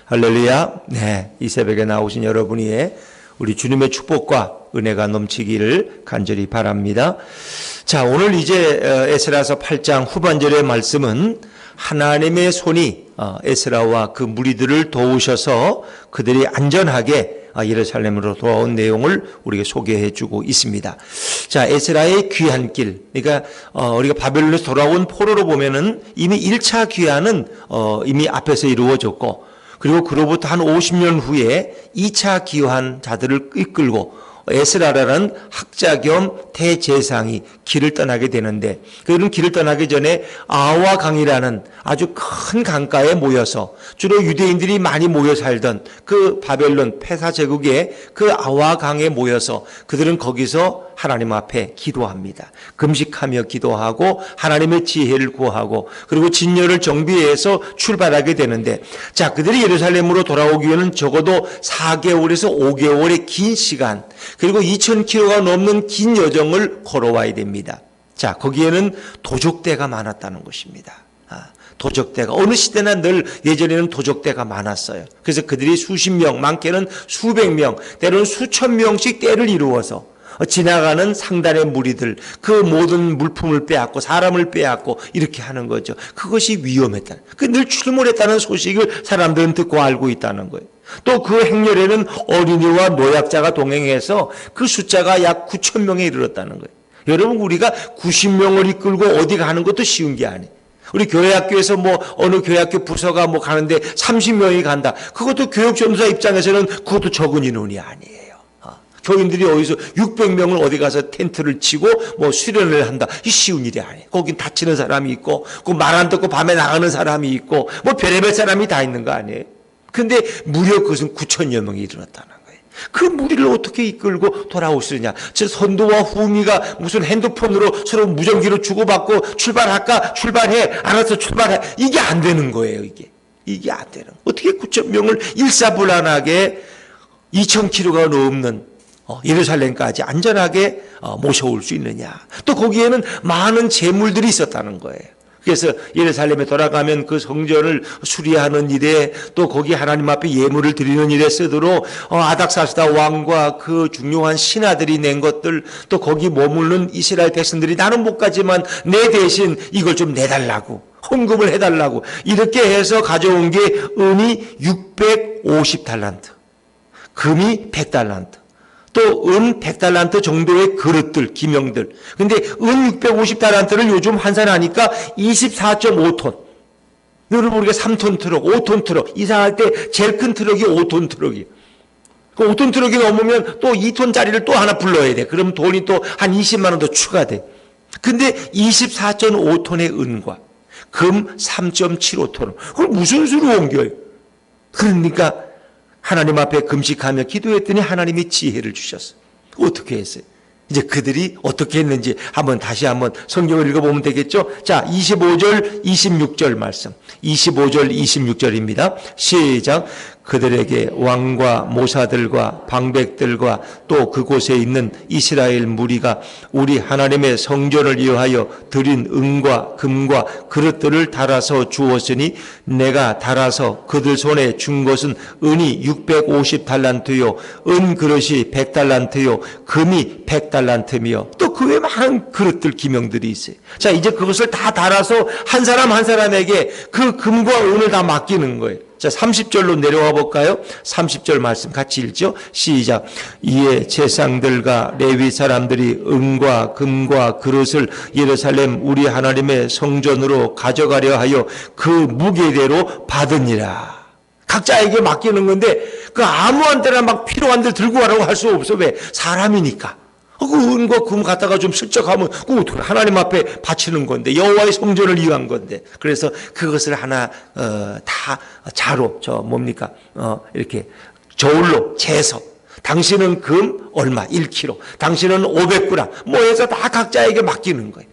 할렐루야. 네, 이 새벽에 나오신 여러분이 우리 주님의 축복과 은혜가 넘치기를 간절히 바랍니다. 자, 오늘 이제 에스라서 8장 후반절의 말씀은 하나님의 손이 에스라와 그 무리들을 도우셔서 그들이 안전하게 예루살렘으로 돌아온 내용을 우리에게 소개해 주고 있습니다. 자, 에스라의 귀한 길. 그러니까 우리가 바벨론에서 돌아온 포로로 보면은 이미 1차 귀환은 이미 앞에서 이루어졌고, 그리고 그로부터 한 50년 후에 2차 귀환자들을 이끌고 에스라라는 학자 겸 대제사장이 길을 떠나게 되는데, 그들은 길을 떠나기 전에 아와 강이라는 아주 큰 강가에 모여서 주로 유대인들이 많이 모여 살던 그 바벨론 폐사 제국의 그 아와 강에 모여서 그들은 거기서 하나님 앞에 기도합니다. 금식하며 기도하고 하나님의 지혜를 구하고 그리고 진열을 정비해서 출발하게 되는데, 자, 그들이 예루살렘으로 돌아오기 위해는 적어도 4개월에서 5개월의 긴 시간, 그리고 2000km가 넘는 긴 여정을 걸어와야 됩니다. 자, 거기에는 도적대가 많았다는 것입니다. 도적대가 어느 시대나 늘 예전에는 도적대가 많았어요. 그래서 그들이 수십 명, 많게는 수백 명, 때로는 수천 명씩 떼를 이루어서 지나가는 상단의 무리들, 그 모든 물품을 빼앗고 사람을 빼앗고 이렇게 하는 거죠. 그것이 위험했다. 늘 출몰했다는 소식을 사람들은 듣고 알고 있다는 거예요. 또 그 행렬에는 어린이와 노약자가 동행해서 그 숫자가 약 9천 명에 이르렀다는 거예요. 여러분, 우리가 90명을 이끌고 어디 가는 것도 쉬운 게 아니에요. 우리 교회학교에서 어느 교회학교 부서가 가는데 30명이 간다. 그것도 교육전도사 입장에서는 그것도 적은 인원이 아니에요. 교인들이 어디서 600명을 어디 가서 텐트를 치고 수련을 한다. 이 쉬운 일이 아니에요. 거긴 다치는 사람이 있고, 그 말 안 듣고 밤에 나가는 사람이 있고, 별의별 사람이 다 있는 거 아니에요. 근데 무려 그것은 9천여 명이 일어났다는 거예요. 그 무리를 어떻게 이끌고 돌아오시느냐. 저 선도와 후미가 무슨 핸드폰으로 서로 무전기로 주고받고 출발할까? 출발해. 알아서 출발해. 이게 안 되는 거예요, 이게 안 되는 거예요. 어떻게 9천 명을 일사불란하게 2000km가 넘는 예루살렘까지 안전하게 모셔올 수 있느냐. 또 거기에는 많은 재물들이 있었다는 거예요. 그래서 예루살렘에 돌아가면 그 성전을 수리하는 일에, 또 거기 하나님 앞에 예물을 드리는 일에 쓰도록 아닥사스다 왕과 그 중요한 신하들이 낸 것들, 또 거기 머무르는 이스라엘 백성들이 나는 못 가지만 내 대신 이걸 좀 내달라고, 헌금을 해달라고 이렇게 해서 가져온 게 은이 650달란트, 금이 100달란트, 또 은 100달란트 정도의 그릇들, 기명들. 근데 은 650달란트를 요즘 환산하니까 24.5톤. 여러분, 우리가 3톤 트럭, 5톤 트럭, 이상할 때 제일 큰 트럭이 5톤 트럭이에요. 그 5톤 트럭이 넘으면 또 2톤짜리를 또 하나 불러야 돼. 그럼 돈이 또 한 20만 원 더 추가돼. 근데 24.5톤의 은과 금 3.75톤. 그걸 무슨 수로 옮겨요? 그러니까 하나님 앞에 금식하며 기도했더니 하나님이 지혜를 주셨어요. 어떻게 했어요? 이제 그들이 어떻게 했는지 다시 한번 성경을 읽어보면 되겠죠? 자, 25절, 26절 말씀. 25절, 26절입니다. 시작. 그들에게 왕과 모사들과 방백들과 또 그곳에 있는 이스라엘 무리가 우리 하나님의 성전을 위하여 드린 은과 금과 그릇들을 달아서 주었으니 내가 달아서 그들 손에 준 것은 은이 650달란트요 은 그릇이 100달란트요 금이 100달란트며 또 그 외 많은 그릇들 기명들이 있어요. 자, 이제 그것을 다 달아서 한 사람 한 사람에게 그 금과 은을 다 맡기는 거예요. 자, 30절로 내려와 볼까요? 30절 말씀 같이 읽죠. 시작. 이에 제사장들과 레위 사람들이 은과 금과 그릇을 예루살렘 우리 하나님의 성전으로 가져가려 하여 그 무게대로 받으니라. 각자에게 맡기는 건데 그 아무한테나 막 필요한 데 들고 가라고 할 수 없어. 왜? 사람이니까. 그 은과 금 갖다가 좀 슬쩍하면 하나님 앞에 바치는 건데, 여호와의 성전을 위한 건데, 그래서 그것을 하나 다 자로 이렇게 저울로 재서 당신은 금 얼마 1kg, 당신은 500g 해서 다 각자에게 맡기는 거예요.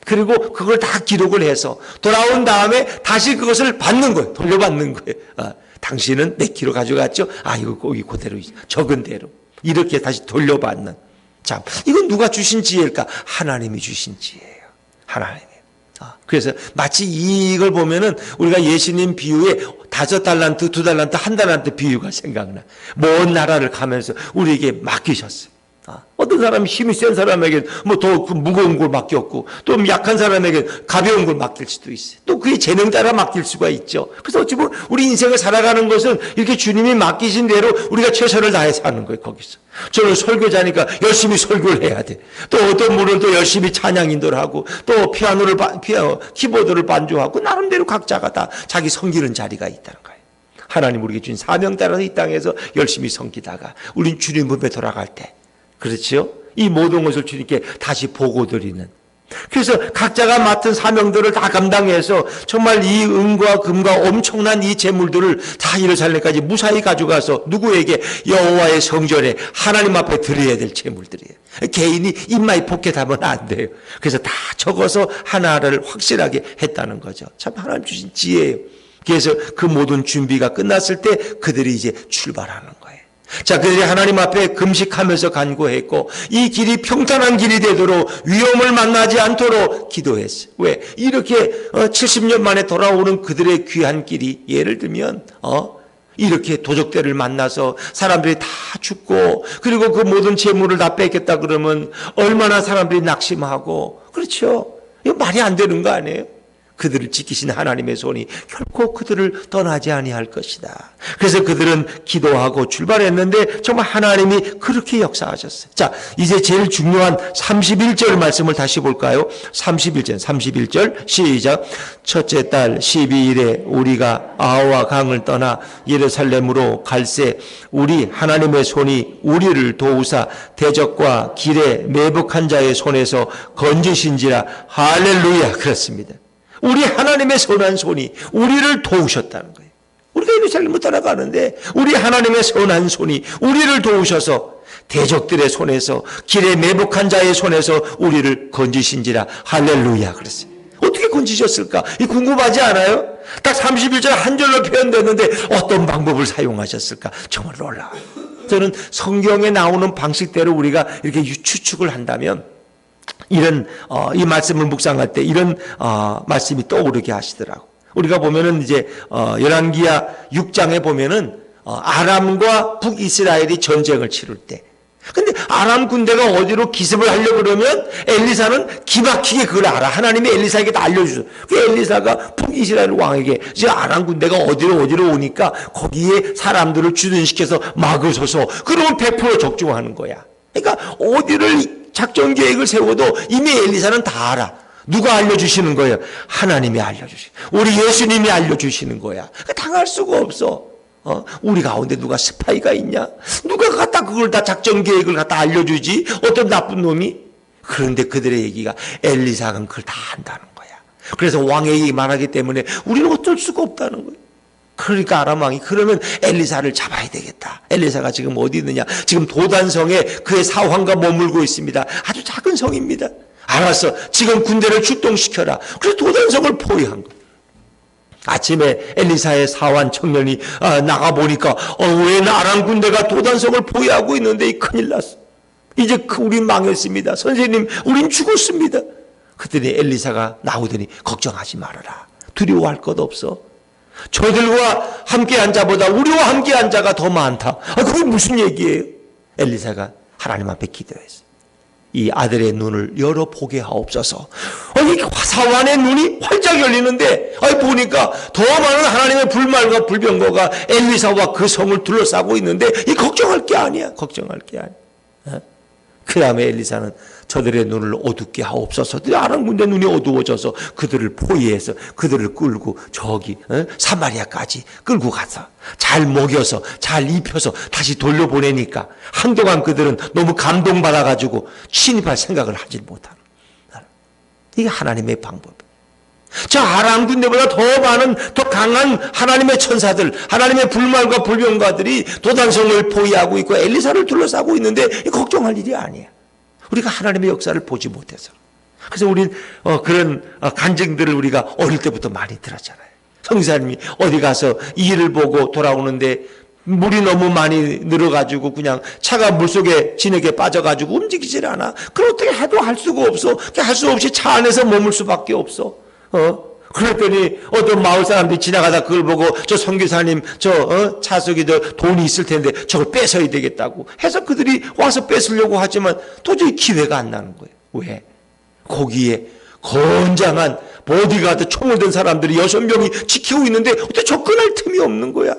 그리고 그걸 다 기록을 해서 돌아온 다음에 다시 그것을 받는 거예요. 돌려받는 거예요. 당신은 몇 킬로 가져갔죠? 이거 거기 그대로 적은 대로 이렇게 다시 돌려받는. 자, 이건 누가 주신 지혜일까? 하나님이 주신 지혜예요. 하나님이. 그래서 마치 이걸 보면은 우리가 예수님 비유에 5달란트, 2달란트, 1달란트 비유가 생각나. 먼 나라를 가면서 우리에게 맡기셨어요. 어떤 사람이 힘이 센 사람에게 뭐 더 무거운 걸 맡겼고, 또 약한 사람에게 가벼운 걸 맡길 수도 있어요. 또 그의 재능 따라 맡길 수가 있죠. 그래서 어찌 보면 우리 인생을 살아가는 것은 이렇게 주님이 맡기신 대로 우리가 최선을 다해 사는 거예요, 거기서. 저는 설교자니까 열심히 설교를 해야 돼. 또 어떤 분은 또 열심히 찬양 인도를 하고, 또 키보드를 반주하고, 나름대로 각자가 다 자기 섬기는 자리가 있다는 거예요. 하나님 우리에게 주신 사명 따라서 이 땅에서 열심히 섬기다가 우린 주님 앞에 돌아갈 때, 그렇지요? 이 모든 것을 주님께 다시 보고드리는. 그래서 각자가 맡은 사명들을 다 감당해서 정말 이 은과 금과 엄청난 이 재물들을 다 예루살렘까지 무사히 가져가서 누구에게? 여호와의 성전에 하나님 앞에 드려야 될 재물들이에요. 개인이 입마이 포켓하면 안 돼요. 그래서 다 적어서 하나를 확실하게 했다는 거죠. 참 하나님 주신 지혜예요. 그래서 그 모든 준비가 끝났을 때 그들이 이제 출발하는 거예요. 자, 그들이 하나님 앞에 금식하면서 간구했고, 이 길이 평탄한 길이 되도록 위험을 만나지 않도록 기도했어요. 왜? 이렇게 70년 만에 돌아오는 그들의 귀한 길이, 예를 들면 이렇게 도적들을 만나서 사람들이 다 죽고, 그리고 그 모든 재물을 다 뺏겼다 그러면 얼마나 사람들이 낙심하고, 그렇죠? 이거 말이 안 되는 거 아니에요? 그들을 지키신 하나님의 손이 결코 그들을 떠나지 아니할 것이다. 그래서 그들은 기도하고 출발했는데 정말 하나님이 그렇게 역사하셨어요. 자, 이제 제일 중요한 31절 말씀을 다시 볼까요? 31절 시작. 첫째 달 12일에 우리가 아하와 강을 떠나 예루살렘으로 갈새 우리 하나님의 손이 우리를 도우사 대적과 길에 매복한 자의 손에서 건지신지라. 할렐루야. 그렇습니다. 우리 하나님의 선한 손이 우리를 도우셨다는 거예요. 우리가 예루살렘을 따라가는데 우리 하나님의 선한 손이 우리를 도우셔서 대적들의 손에서, 길에 매복한 자의 손에서 우리를 건지신지라. 할렐루야. 그랬어요. 어떻게 건지셨을까? 이 궁금하지 않아요? 딱 31절 한 절로 표현됐는데 어떤 방법을 사용하셨을까? 정말 놀라워요. 저는 성경에 나오는 방식대로 우리가 이렇게 추측을 한다면 이런 이 말씀을 묵상할 때 이런 말씀이 떠오르게 하시더라고. 우리가 보면은 이제 열왕기하 6장에 보면은 아람과 북이스라엘이 전쟁을 치를 때, 근데 아람 군대가 어디로 기습을 하려고 그러면 엘리사는 기막히게 그걸 알아. 하나님이 엘리사에게 다 알려주죠. 그 엘리사가 북이스라엘 왕에게 이제 아람 군대가 어디로 오니까 거기에 사람들을 주둔시켜서 막으소서. 그러면 100% 적중하는 거야. 그러니까 어디를 작전 계획을 세워도 이미 엘리사는 다 알아. 누가 알려주시는 거예요? 하나님이 알려주시는, 우리 예수님이 알려주시는 거야. 당할 수가 없어. 우리 가운데 누가 스파이가 있냐? 누가 갖다 그걸 다 작전 계획을 갖다 알려주지? 어떤 나쁜 놈이? 그런데 그들의 얘기가 엘리사가 그걸 다 안다는 거야. 그래서 왕에게 말하기 때문에 우리는 어쩔 수가 없다는 거예요. 그러니까 아람 왕이 그러면 엘리사를 잡아야 되겠다. 엘리사가 지금 어디 있느냐? 지금 도단성에 그의 사환과 머물고 있습니다. 아주 작은 성입니다. 알았어. 지금 군대를 출동시켜라. 그래서 도단성을 포위한 거예요. 아침에 엘리사의 사환 청년이 나가보니까 왜 아람 군대가 도단성을 포위하고 있는데 큰일 났어. 이제 우린 망했습니다. 선생님, 우린 죽었습니다. 그랬더니 엘리사가 나오더니 걱정하지 말아라. 두려워할 것 없어. 저들과 함께한 자보다 우리와 함께한 자가 더 많다. 그게 무슨 얘기예요? 엘리사가 하나님 앞에 기도했어요. 이 아들의 눈을 열어보게 하옵소서. 이 사환의 눈이 활짝 열리는데 보니까 더 많은 하나님의 불말과 불병거가 엘리사와 그 성을 둘러싸고 있는데 이 걱정할 게 아니야. 걱정할 게 아니야. 그 다음에 엘리사는 저들의 눈을 어둡게 하옵소서. 아람 군대 눈이 어두워져서 그들을 포위해서 그들을 끌고 저기 사마리아까지 끌고 가서 잘 먹여서 잘 입혀서 다시 돌려보내니까 한동안 그들은 너무 감동받아가지고 침입할 생각을 하지 못하는. 이게 하나님의 방법. 저 아람 군대보다 더 많은, 더 강한 하나님의 천사들, 하나님의 불말과 불병가들이 도단성을 포위하고 있고 엘리사를 둘러싸고 있는데 걱정할 일이 아니야. 우리가 하나님의 역사를 보지 못해서. 그래서 우린 그런 간증들을 우리가 어릴 때부터 많이 들었잖아요. 성사님이 어디 가서 일을 보고 돌아오는데 물이 너무 많이 늘어가지고 그냥 차가 물속에 진흙에 빠져가지고 움직이질 않아. 그럼 어떻게 해도 할 수가 없어. 할 수 없이 차 안에서 머물 수밖에 없어. 그랬더니 어떤 마을 사람들이 지나가다 그걸 보고 저 선교사님 차 속에 돈이 있을 텐데 저걸 뺏어야 되겠다고 해서 그들이 와서 뺏으려고 하지만 도저히 기회가 안 나는 거예요. 왜? 거기에 건장한 보디가드 총을 든 사람들이 6명이 지키고 있는데 어떻게 접근할 틈이 없는 거야.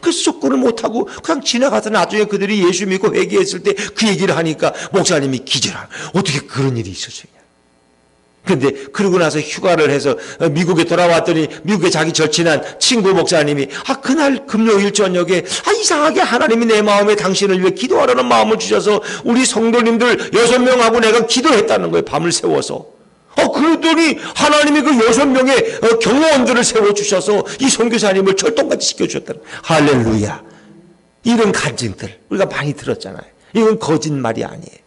그래서 접근을 못하고 그냥 지나가서 나중에 그들이 예수 믿고 회개했을 때 그 얘기를 하니까 목사님이 기절한. 어떻게 그런 일이 있었어요? 근데 그러고 나서 휴가를 해서 미국에 돌아왔더니 미국에 자기 절친한 친구 목사님이 그날 금요일 저녁에 이상하게 하나님이 내 마음에 당신을 위해 기도하라는 마음을 주셔서 우리 성도님들 6명하고 내가 기도했다는 거예요. 밤을 새워서. 그러더니 하나님이 그 6명의 경호원들을 세워주셔서 이 선교사님을 철동같이 시켜주셨다는 거예요. 할렐루야. 이런 간증들 우리가 많이 들었잖아요. 이건 거짓말이 아니에요.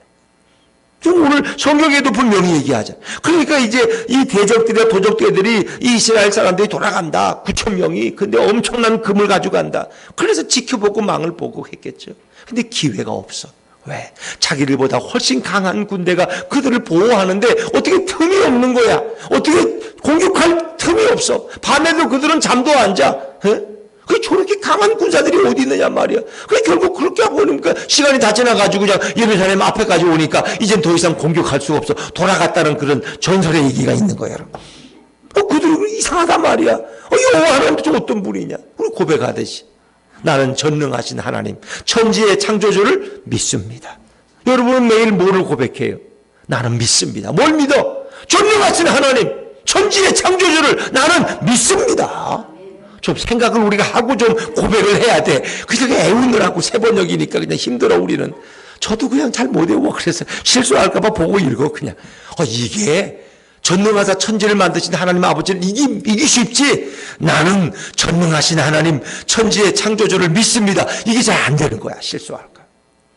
좀 오늘 성경에도 분명히 얘기하죠. 그러니까 이제 이 대적들이나 도적들이 이 이스라엘 사람들이 돌아간다. 9,000명이. 근데 엄청난 금을 가져간다. 그래서 지켜보고 망을 보고 했겠죠. 근데 기회가 없어. 왜? 자기들보다 훨씬 강한 군대가 그들을 보호하는데 어떻게 틈이 없는 거야. 어떻게 공격할 틈이 없어. 밤에도 그들은 잠도 안 자. 그 저렇게 강한 군사들이 어디 있느냐 말이야. 그래 결국 그렇게 하고 보니까 시간이 다 지나가지고 그냥 예루살렘 앞에까지 오니까 이젠 더 이상 공격할 수가 없어. 돌아갔다는 그런 전설의 얘기가 있는 거야. 그들이 이상하단 말이야. 여호와 하나님도 어떤 분이냐. 우리 고백하듯이 나는 전능하신 하나님, 천지의 창조주를 믿습니다. 여러분은 매일 뭐를 고백해요? 나는 믿습니다. 뭘 믿어? 전능하신 하나님, 천지의 창조주를 나는 믿습니다. 좀 생각을 우리가 하고 좀 고백을 해야 돼. 그냥 애우느라고 세번역이니까 그냥 힘들어 우리는. 저도 그냥 잘 못 외워. 그래서 실수할까봐 보고 읽어 그냥. 이게 전능하사 천지를 만드신 하나님 아버지를 이기 쉽지. 나는 전능하신 하나님 천지의 창조주를 믿습니다. 이게 잘 안 되는 거야. 실수할까.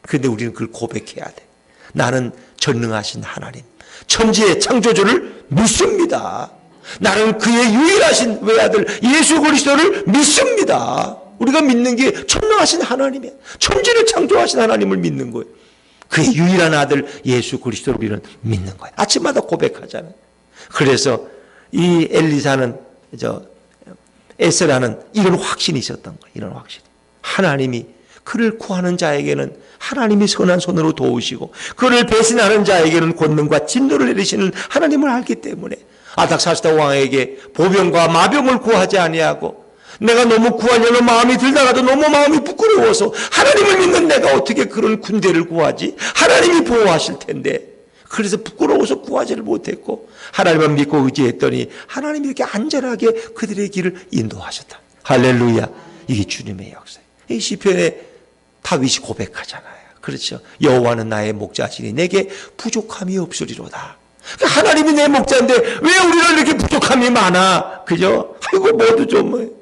근데 우리는 그걸 고백해야 돼. 나는 전능하신 하나님 천지의 창조주를 믿습니다. 나는 그의 유일하신 외아들 예수 그리스도를 믿습니다. 우리가 믿는 게 전능하신 하나님이야. 천지를 창조하신 하나님을 믿는 거예요. 그의 유일한 아들 예수 그리스도를 우리는 믿는 거예요. 아침마다 고백하잖아요. 그래서 이 엘리사는 에스라는 이런 확신이 있었던 거예요. 이런 확신. 하나님이 그를 구하는 자에게는 하나님이 선한 손으로 도우시고 그를 배신하는 자에게는 권능과 진노를 내리시는 하나님을 알기 때문에 아닥사스다 왕에게 보병과 마병을 구하지 아니하고 내가 너무 구하려는 마음이 들다가도 너무 마음이 부끄러워서 하나님을 믿는 내가 어떻게 그런 군대를 구하지? 하나님이 보호하실 텐데 그래서 부끄러워서 구하지를 못했고 하나님만 믿고 의지했더니 하나님이 이렇게 안전하게 그들의 길을 인도하셨다. 할렐루야. 이게 주님의 역사예요. 이 시편에 다윗이 고백하잖아요. 그렇죠. 여호와는 나의 목자시니 내게 부족함이 없으리로다. 하나님이 내 목자인데 왜 우리는 이렇게 부족함이 많아? 그죠? 아이고 모두 좀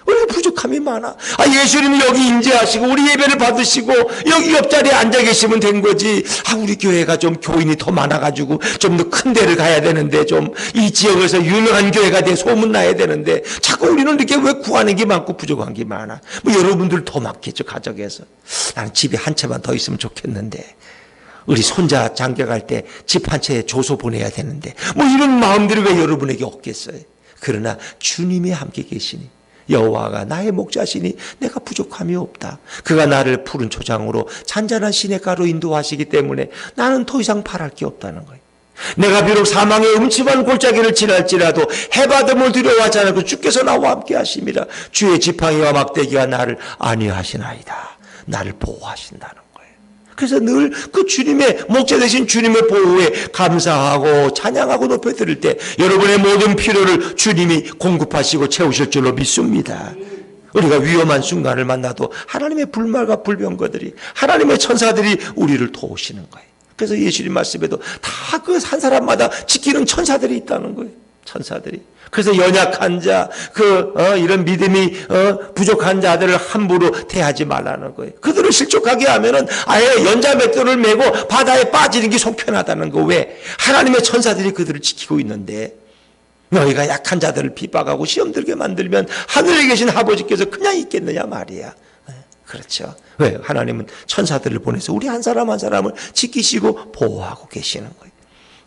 왜 부족함이 많아? 예수님이 여기 임재하시고 우리 예배를 받으시고 여기 옆자리에 앉아 계시면 된 거지. 우리 교회가 좀 교인이 더 많아가지고 좀 더 큰 데를 가야 되는데 좀 이 지역에서 유명한 교회가 돼 소문나야 되는데 자꾸 우리는 이렇게 왜 구하는 게 많고 부족한 게 많아? 여러분들 더 많겠죠. 가정에서 나는 집에 한 채만 더 있으면 좋겠는데 우리 손자 장가갈 때 집 한 채에 조소 보내야 되는데 이런 마음들이 왜 여러분에게 없겠어요? 그러나 주님이 함께 계시니 여호와가 나의 목자시니 내가 부족함이 없다. 그가 나를 푸른 초장으로 잔잔한 시냇가로 인도하시기 때문에 나는 더 이상 바랄 게 없다는 거예요. 내가 비록 사망의 음침한 골짜기를 지날지라도 해바름을 두려워하지 않고 주께서 나와 함께 하심이라. 주의 지팡이와 막대기가 나를 안위하시나이다. 나를 보호하신다는 거예요. 그래서 늘 그 주님의 목자 되신 주님의 보호에 감사하고 찬양하고 높여드릴 때 여러분의 모든 필요를 주님이 공급하시고 채우실 줄로 믿습니다. 우리가 위험한 순간을 만나도 하나님의 불말과 불병거들이 하나님의 천사들이 우리를 도우시는 거예요. 그래서 예수님 말씀에도 다 그 한 사람마다 지키는 천사들이 있다는 거예요. 천사들이. 그래서 연약한 자, 이런 믿음이 부족한 자들을 함부로 대하지 말라는 거예요. 그들을 실족하게 하면은 아예 연자맷돌을 메고 바다에 빠지는 게 속편하다는 거. 왜? 하나님의 천사들이 그들을 지키고 있는데 너희가 약한 자들을 핍박하고 시험 들게 만들면 하늘에 계신 아버지께서 그냥 있겠느냐 말이야. 그렇죠. 왜? 하나님은 천사들을 보내서 우리 한 사람 한 사람을 지키시고 보호하고 계시는 거예요.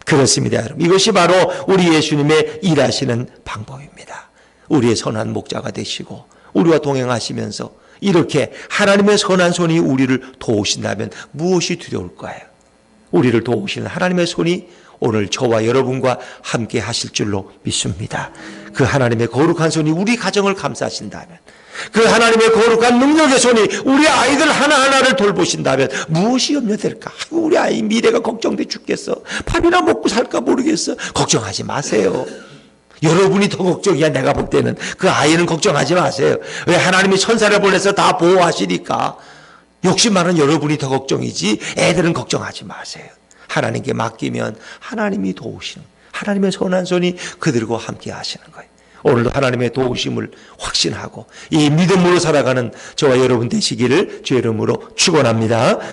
그렇습니다, 여러분. 이것이 바로 우리 예수님의 일하시는 방법입니다. 우리의 선한 목자가 되시고 우리와 동행하시면서 이렇게 하나님의 선한 손이 우리를 도우신다면 무엇이 두려울까요? 우리를 도우시는 하나님의 손이 오늘 저와 여러분과 함께 하실 줄로 믿습니다. 그 하나님의 거룩한 손이 우리 가정을 감싸신다면, 그 하나님의 거룩한 능력의 손이 우리 아이들 하나하나를 돌보신다면 무엇이 염려될까? 우리 아이 미래가 걱정돼 죽겠어. 밥이나 먹고 살까 모르겠어. 걱정하지 마세요. 여러분이 더 걱정이야. 내가 볼 때는 그 아이는 걱정하지 마세요. 왜? 하나님이 천사를 보내서 다 보호하시니까. 욕심 많은 여러분이 더 걱정이지 애들은 걱정하지 마세요. 하나님께 맡기면 하나님이 도우시는, 하나님의 선한 손이 그들과 함께 하시는 거예요. 오늘도 하나님의 도우심을 확신하고 이 믿음으로 살아가는 저와 여러분 되시기를 주의 이름으로 축원합니다.